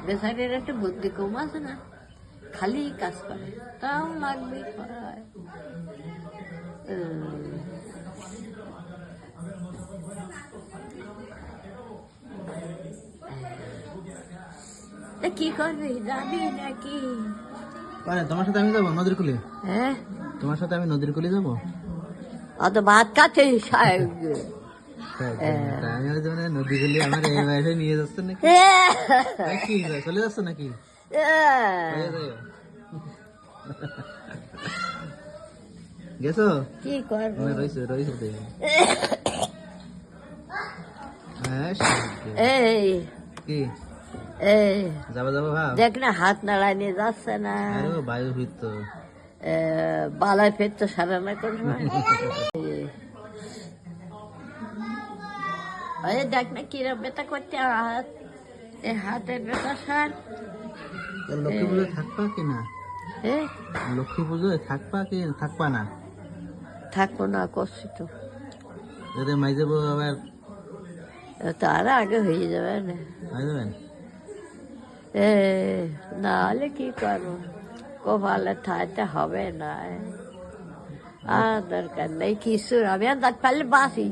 বেচারির একটা বুদ্ধি কম আছে না, খালি কাজ করে, তাও লাগবে করায়। কি করবি, যাবি নাকি? তোমার সাথে আমি যাবো নদীর কুলে। হ্যাঁ, তোমার সাথে আমি নদীর কুলে যাবো। অত ভাত খাচ্ছে আমি নদী কুলে আমার এই বয়সে নিয়ে যাচ্ছে নাকি? কি চলে যাচ্ছে নাকি? গেছো? কি করবো? রয়েছে রয়েছে এই কি এই যাবো যাবো ভাব দেখ না, হাত নাড়ায় নিয়ে যাচ্ছে না। বায়ু ফিরত বালায় ফেরতো সারা না কোন সময়। দেখ না কিরম বেতা করতে হাত, এই হাতের বেতা সার। লক্ষ্মী পুজোয় থাকবা কি না? হ্যাঁ, লক্ষ্মী পুজোয় থাকবা কি থাকবা না? থাকবো না, করছি তো। যদি মাই যাবো আবার তার আগে হয়ে যাবে না। মাই যাবেন? না হলে কি করবো, কপালে থাকতে হবে না। আর দরকার নেই কিছু, আমি আর দেখ পারলে বাসি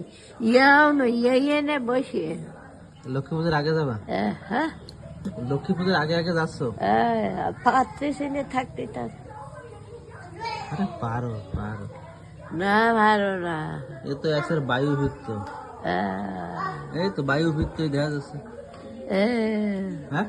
ইয়াও না, ইয়ে নে বসে। লক্ষ্মী পুজোর আগে যাবা? হ্যাঁ, লক্ষ্মী পুজোর আগে আগে যাচ্ছ? পাত্রে সিনে থাকতে থাক। আরে পারো পারো না ভালো না। এ তো এসের বায়ু ফিরত, এই তো বায়ু ফিরত দেখা যাচ্ছে। হ্যাঁ